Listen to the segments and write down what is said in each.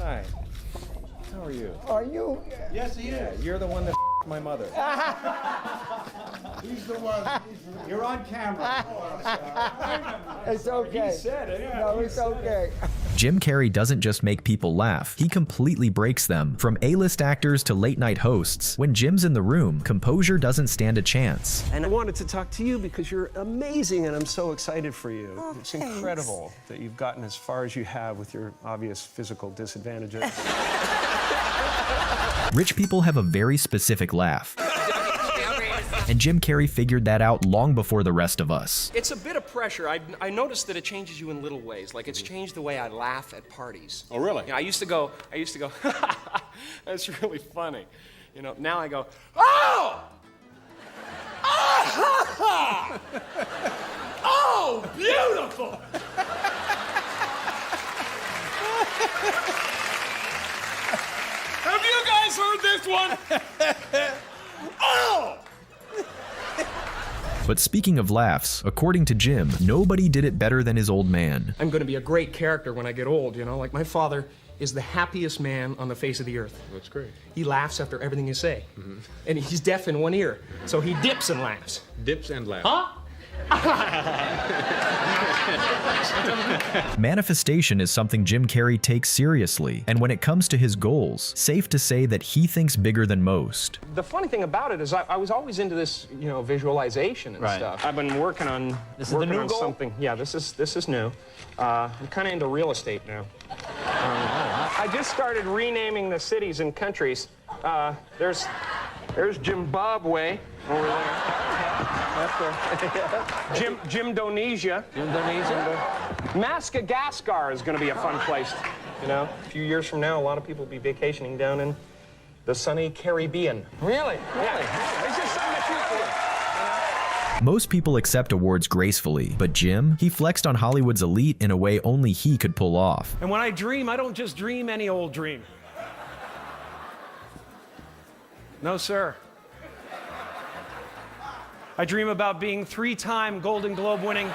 Hi. How are you? Are you? Yes, he is. You're the one that my mother. He's the one. You're on camera. It's okay. He said it. Yeah, No, it's okay. Jim Carrey doesn't just make people laugh, he completely breaks them. From A-list actors to late-night hosts, when Jim's in the room, composure doesn't stand a chance. And I wanted to talk to you because you're amazing and I'm so excited for you. Oh, it's thanks. incredible that you've gotten as far as you have with your obvious physical disadvantages. Rich people have a very specific laugh. And Jim Carrey figured that out long before the rest of us. It's a bit of pressure. I noticed that it changes you in little ways. Like it's changed the way I laugh at parties. Oh, really? You know, I used to go, that's really funny. You know, now I go, oh! Ah! Oh, beautiful! Have you guys heard this one? Oh! But speaking of laughs, according to Jim, nobody did it better than his old man. I'm going to be a great character when I get old, you know? Like my father is the happiest man on the face of the earth. That's great. He laughs after everything you say. And he's deaf in one ear, so he dips and laughs. Dips and laughs. Huh? Manifestation is something Jim Carrey takes seriously, and when it comes to his goals, safe to say that he thinks bigger than most. The funny thing about it is I was always into this, you know, visualization and stuff. I've been working on something. Yeah, this is new. I'm kind of into real estate now. I just started renaming the cities and countries. There's Zimbabwe over there. Jimdonesia. Madagascar is going to be a fun place. You know, a few years from now, a lot of people will be vacationing down in the sunny Caribbean. Really? Yeah. It's just something to shoot for. Most people accept awards gracefully, but Jim, he flexed on Hollywood's elite in a way only he could pull off. And when I dream, I don't just dream any old dream. No, sir. I dream about being 3-time Golden Globe winning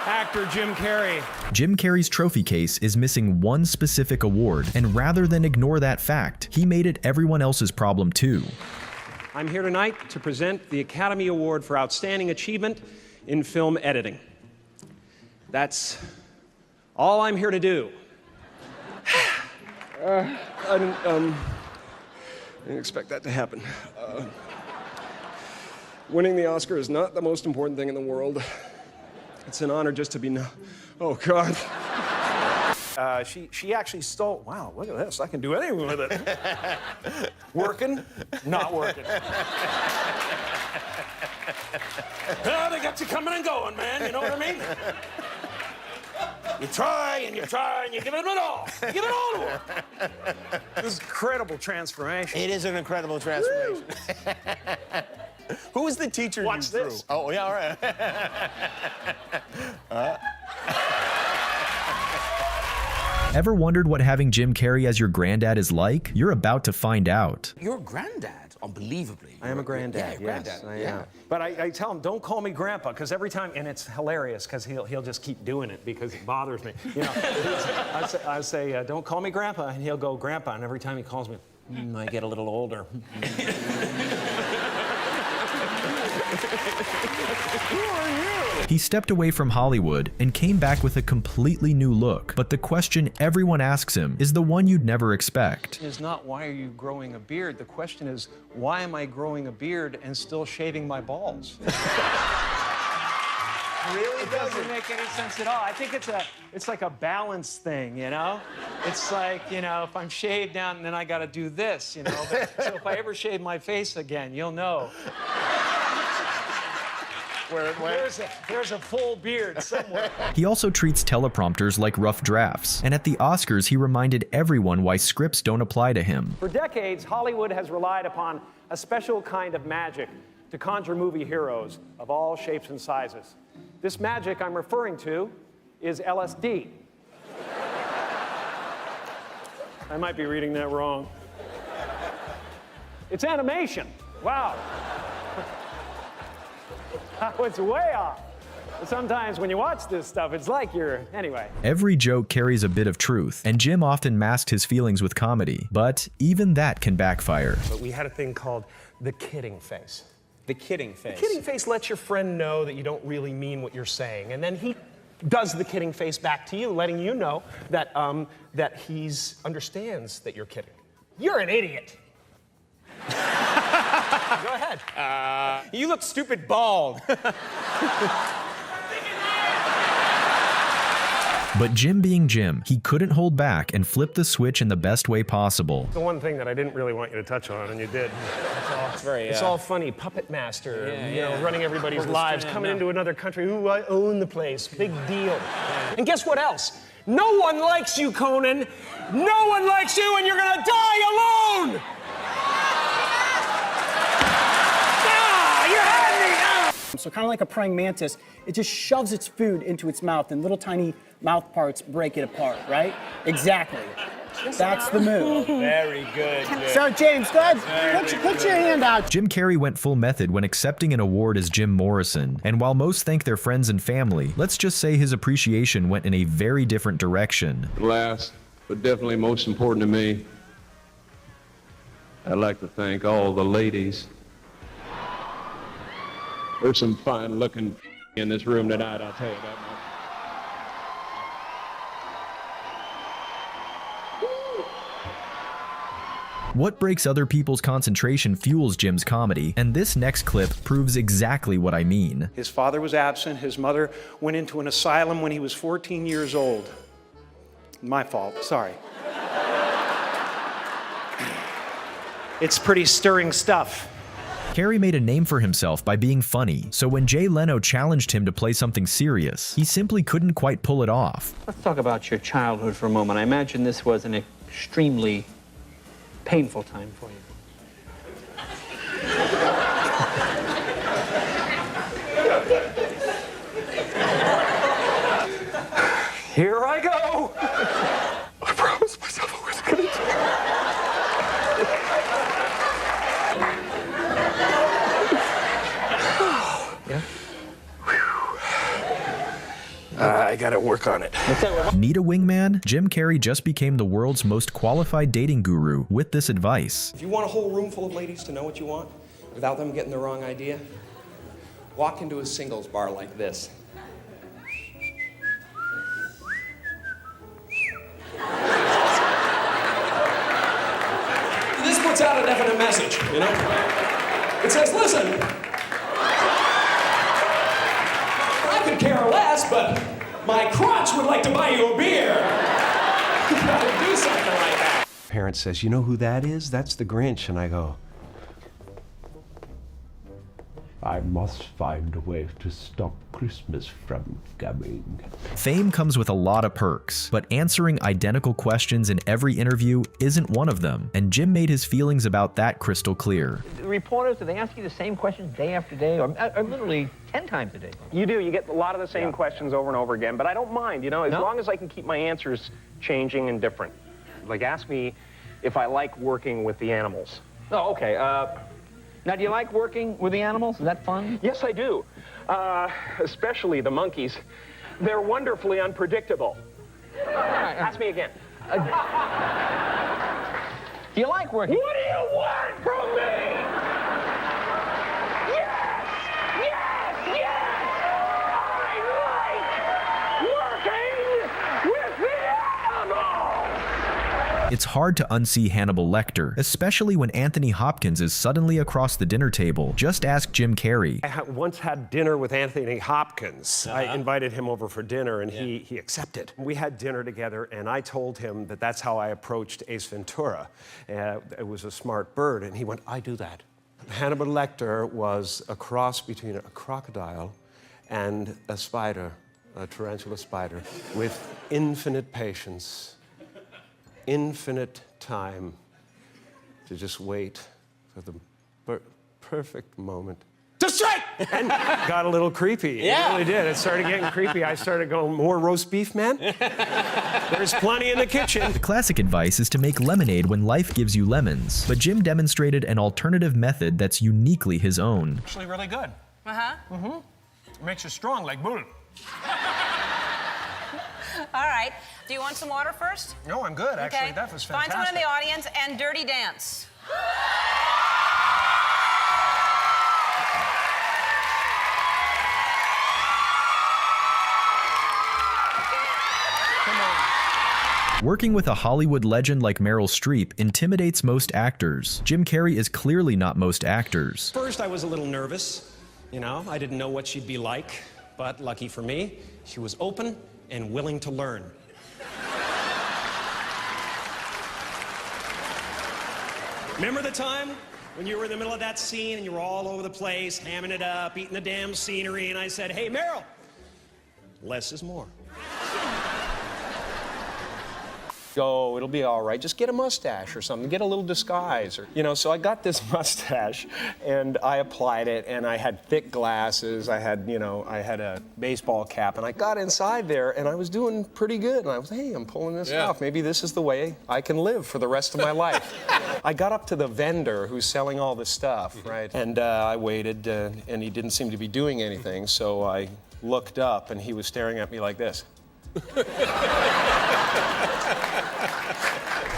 actor Jim Carrey. Jim Carrey's trophy case is missing one specific award, and rather than ignore that fact, he made it everyone else's problem too. I'm here tonight to present the Academy Award for Outstanding Achievement in Film Editing. That's all I'm here to do. I didn't expect that to happen. Winning the Oscar is not the most important thing in the world. It's an honor just to be oh, God. She actually stole, wow, look at this. I can do anything with it. Working, not working. Oh, they got you coming and going, man. You know what I mean? You try and you try and you give it all. You give it all to her. This is incredible transformation. It is an incredible transformation. Who was the teacher you threw? Oh, yeah, all right. Ever wondered what having Jim Carrey as your granddad is like? You're about to find out. Your granddad, unbelievably. I am a granddad, yeah, yes. granddad, I yeah. am. But I tell him, don't call me grandpa, because every time, and it's hilarious, because he'll just keep doing it because it bothers me. You know, I say, don't call me grandpa, and he'll go grandpa, and every time he calls me, I get a little older. Who are you? He stepped away from Hollywood and came back with a completely new look, but the question everyone asks him is the one you'd never expect. Is not why are you growing a beard? The question is, why am I growing a beard and still shaving my balls? Really? It doesn't make any sense at all. I think it's like a balance thing, you know? It's like, you know, if I'm shaved down, then I gotta do this, you know? So if I ever shave my face again, you'll know. There's a full beard somewhere. He also treats teleprompters like rough drafts, and at the Oscars he reminded everyone why scripts don't apply to him. For decades, Hollywood has relied upon a special kind of magic to conjure movie heroes of all shapes and sizes. This magic I'm referring to is LSD. I might be reading that wrong. It's animation. Wow. I was way off. Sometimes when you watch this stuff, it's like anyway. Every joke carries a bit of truth, and Jim often masked his feelings with comedy, but even that can backfire. But we had a thing called the kidding face. The kidding face. The kidding face lets your friend know that you don't really mean what you're saying, and then he does the kidding face back to you, letting you know that that he understands that you're kidding. You're an idiot. Go ahead. You look stupid bald. But Jim being Jim, he couldn't hold back and flipped the switch in the best way possible. The one thing that I didn't really want you to touch on, and you did. It's all funny. Puppet master, running everybody's lives, coming into another country. Ooh, I own the place. Big deal. And guess what else? No one likes you, Conan. No one likes you, and you're gonna die alone. You had me. So kind of like a praying mantis, it just shoves its food into its mouth and little tiny mouth parts break it apart, right? Exactly. That's the move. Very good. So James, go ahead, put your hand out. Jim Carrey went full method when accepting an award as Jim Morrison, and while most thank their friends and family, let's just say his appreciation went in a very different direction. Last, but definitely most important to me, I'd like to thank all the ladies. There's some fine looking in this room tonight, I'll tell you that much. What breaks other people's concentration fuels Jim's comedy, and this next clip proves exactly what I mean. His father was absent. His mother went into an asylum when he was 14 years old. My fault, sorry. It's pretty stirring stuff. Carrey made a name for himself by being funny, so when Jay Leno challenged him to play something serious, he simply couldn't quite pull it off. Let's talk about your childhood for a moment. I imagine this was an extremely painful time for you. Here I go. I promised myself I wasn't gonna do it. I gotta work on it. Need a wingman? Jim Carrey just became the world's most qualified dating guru with this advice. If you want a whole room full of ladies to know what you want without them getting the wrong idea, walk into a singles bar like this. This puts out a definite message, you know? It says, listen, I could care less, but my crotch would like to buy you a beer. You gotta do something like that. Parent says, you know who that is? That's the Grinch. And I go, I must find a way to stop Christmas from coming. Fame comes with a lot of perks, but answering identical questions in every interview isn't one of them, and Jim made his feelings about that crystal clear. Reporters, do they ask you the same questions day after day, or literally 10 times a day? You do. You get a lot of the same questions over and over again, but I don't mind, you know, as long as I can keep my answers changing and different. Like, ask me if I like working with the animals. Oh, okay. Now, do you like working with the animals? Is that fun? Yes, I do. Especially the monkeys. They're wonderfully unpredictable. Ask me again. Do you like working? What do you want from me? Yes! Yes! Yes! I like working with the animals! It's hard to unsee Hannibal Lecter, especially when Anthony Hopkins is suddenly across the dinner table. Just ask Jim Carrey. I once had dinner with Anthony Hopkins. I invited him over for dinner, and he accepted. We had dinner together, and I told him that that's how I approached Ace Ventura. It was a smart bird, and he went, I do that. Hannibal Lecter was a cross between a crocodile and a spider, a tarantula spider, with infinite patience. Infinite time to just wait for the perfect moment to strike! And got a little creepy. It really did. It started getting creepy. I started going, more roast beef, man? There's plenty in the kitchen. The classic advice is to make lemonade when life gives you lemons, but Jim demonstrated an alternative method that's uniquely his own. Actually really good. Uh-huh. Mm-hmm. Makes you strong like bull. All right. Do you want some water first? No, I'm good, actually. Okay. That was Find fantastic. someone in the audience and dirty dance. Working with a Hollywood legend like Meryl Streep intimidates most actors. Jim Carrey is clearly not most actors. First, I was a little nervous. You know, I didn't know what she'd be like. But lucky for me, she was open and willing to learn. Remember the time when you were in the middle of that scene and you were all over the place, hamming it up, eating the damn scenery, and I said, hey, Meryl, less is more. Oh, it'll be all right. Just get a mustache or something. Get a little disguise. Or, you know, so I got this mustache, and I applied it, and I had thick glasses. I had, you know, I had a baseball cap, and I got inside there, and I was doing pretty good. And I was, hey, I'm pulling this off. Maybe this is the way I can live for the rest of my life. I got up to the vendor who's selling all the stuff, right? And I waited, and he didn't seem to be doing anything, so I looked up, and he was staring at me like this.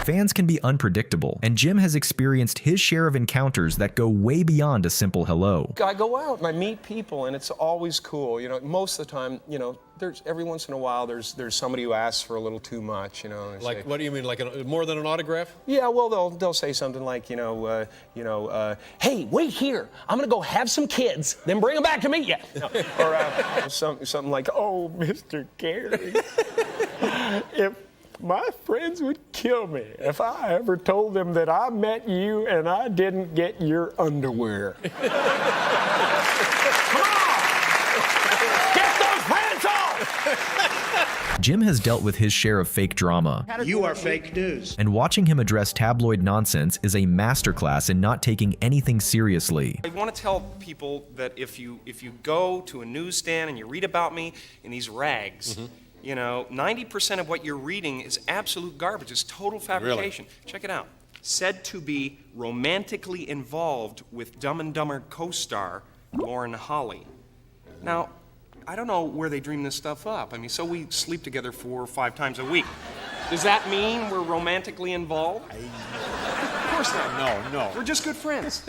Fans can be unpredictable, and Jim has experienced his share of encounters that go way beyond a simple hello. I go out and I meet people, and it's always cool. You know, most of the time, you know, there's every once in a while there's somebody who asks for a little too much. You know, Like, what do you mean? Like more than an autograph? yeah, well, they'll say something like, hey, wait here. I'm gonna go have some kids, then bring them back to meet you. No. Or something like, oh, Mr. Carrie, if my friends would kill me if I ever told them that I met you and I didn't get your underwear. Come on! Get those pants off! Jim has dealt with his share of fake drama. You are fake news. And watching him address tabloid nonsense is a masterclass in not taking anything seriously. I want to tell people that if you go to a newsstand and you read about me in these rags, you know, 90% of what you're reading is absolute garbage. It's total fabrication. Really? Check it out. Said to be romantically involved with Dumb and Dumber co-star Lauren Holly. Now, I don't know where they dream this stuff up. I mean, so we sleep together 4 or 5 times a week. Does that mean we're romantically involved? Of course not. No. We're just good friends.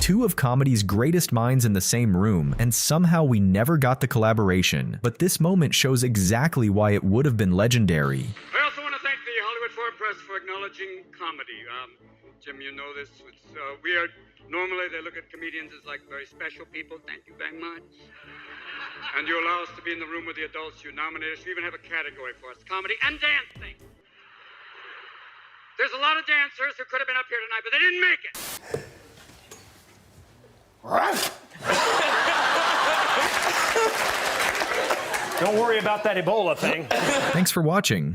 Two of comedy's greatest minds in the same room, and somehow we never got the collaboration. But this moment shows exactly why it would have been legendary. I also want to thank the Hollywood Foreign Press for acknowledging comedy. Jim, you know this. It's weird. Normally they look at comedians as like very special people. Thank you very much. And you allow us to be in the room with the adults you nominated. You even have a category for us, comedy and dancing. There's a lot of dancers who could have been up here tonight, but they didn't make it. Don't worry about that Ebola thing. Thanks for watching.